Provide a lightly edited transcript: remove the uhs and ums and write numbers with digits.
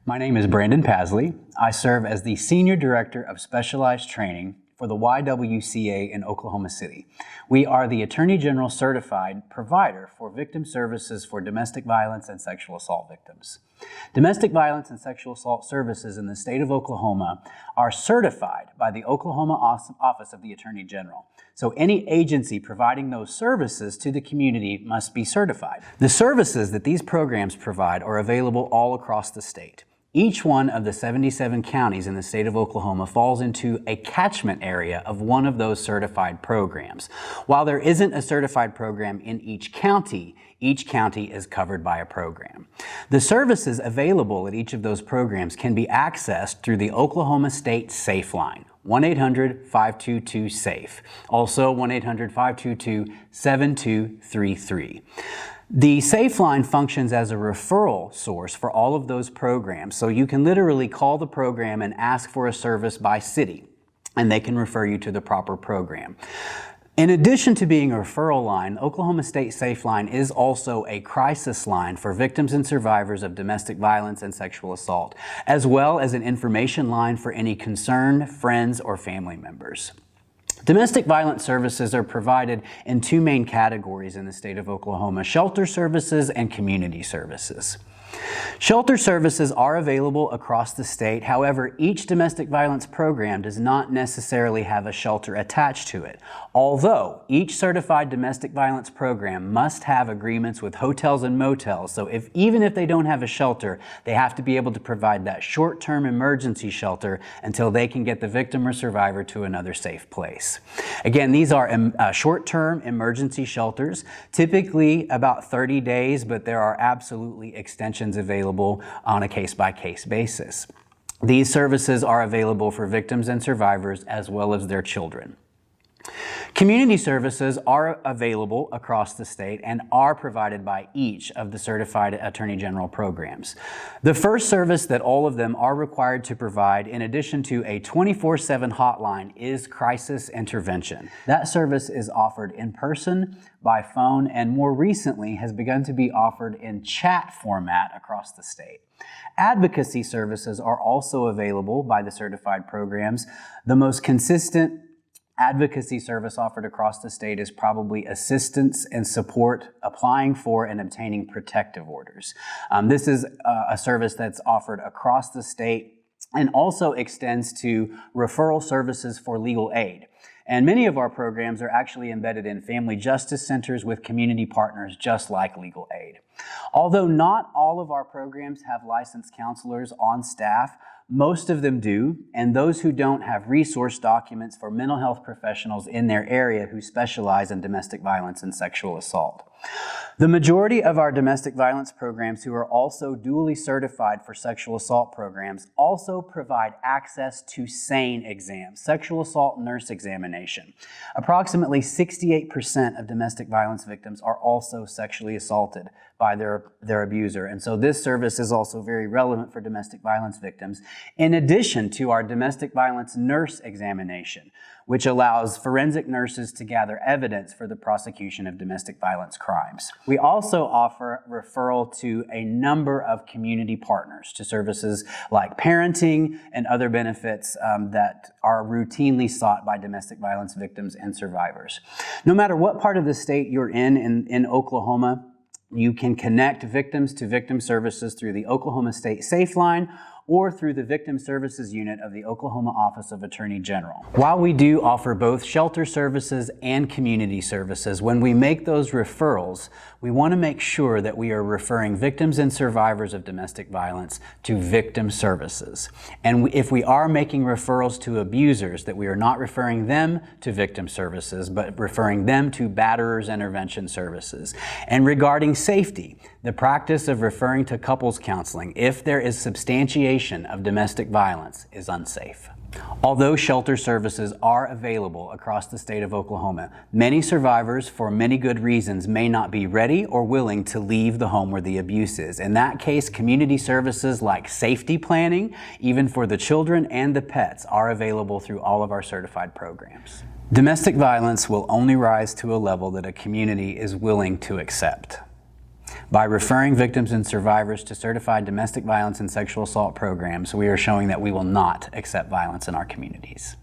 My name is Brandon Pasley. I serve as the Senior Director of Specialized Training for the YWCA in Oklahoma City. We are the Attorney General certified provider for victim services for domestic violence and sexual assault victims. Domestic violence and sexual assault services in the state of Oklahoma are certified by the Oklahoma Office of the Attorney General. So any agency providing those services to the community must be certified. The services that these programs provide are available all across the state. Each one of the 77 counties in the state of Oklahoma falls into a catchment area of one of those certified programs. While there isn't a certified program in each county is covered by a program. The services available at each of those programs can be accessed through the Oklahoma State Safe Line, 1-800-522-SAFE, also 1-800-522-7233. The Safe Line functions as a referral source for all of those programs, so you can literally call the program and ask for a service by city, and they can refer you to the proper program. In addition to being a referral line, Oklahoma State Safe Line is also a crisis line for victims and survivors of domestic violence and sexual assault, as well as an information line for any concerned friends or family members. Domestic violence services are provided in two main categories in the state of Oklahoma: shelter services and community services. Shelter services are available across the state. However, each domestic violence program does not necessarily have a shelter attached to it. Although each certified domestic violence program must have agreements with hotels and motels, so even if they don't have a shelter, they have to be able to provide that short-term emergency shelter until they can get the victim or survivor to another safe place. Again, these are short-term emergency shelters, typically about 30 days, but there are absolutely extensions available on a case-by-case basis. These services are available for victims and survivors as well as their children. Community services are available across the state and are provided by each of the certified Attorney General programs. The first service that all of them are required to provide, in addition to a 24/7 hotline, is crisis intervention. That service is offered in person, by phone, and more recently has begun to be offered in chat format across the state. Advocacy services are also available by the certified programs. The most consistent advocacy service offered across the state is probably assistance and support applying for and obtaining protective orders. This is a service that's offered across the state and also extends to referral services for legal aid. And many of our programs are actually embedded in family justice centers with community partners just like legal aid. Although not all of our programs have licensed counselors on staff, most of them do, and those who don't have resource documents for mental health professionals in their area who specialize in domestic violence and sexual assault. The majority of our domestic violence programs, who are also duly certified for sexual assault programs, also provide access to SANE exams, sexual assault nurse examination. Approximately 68% of domestic violence victims are also sexually assaulted by their abuser, and so this service is also very relevant for domestic violence victims, in addition to our domestic violence nurse examination, which allows forensic nurses to gather evidence for the prosecution of domestic violence crimes. We also offer referral to a number of community partners to services like parenting and other benefits that are routinely sought by domestic violence victims and survivors. No matter what part of the state you're in Oklahoma, you can connect victims to victim services through the Oklahoma State Safe Line or through the Victim Services Unit of the Oklahoma Office of Attorney General. While we do offer both shelter services and community services, when we make those referrals, we want to make sure that we are referring victims and survivors of domestic violence to victim services. And if we are making referrals to abusers, that we are not referring them to victim services, but referring them to batterers intervention services. And regarding safety, the practice of referring to couples counseling, if there is substantiation of domestic violence, is unsafe. Although shelter services are available across the state of Oklahoma, many survivors, for many good reasons, may not be ready or willing to leave the home where the abuse is. In that case, community services like safety planning, even for the children and the pets, are available through all of our certified programs. Domestic violence will only rise to a level that a community is willing to accept. By referring victims and survivors to certified domestic violence and sexual assault programs, we are showing that we will not accept violence in our communities.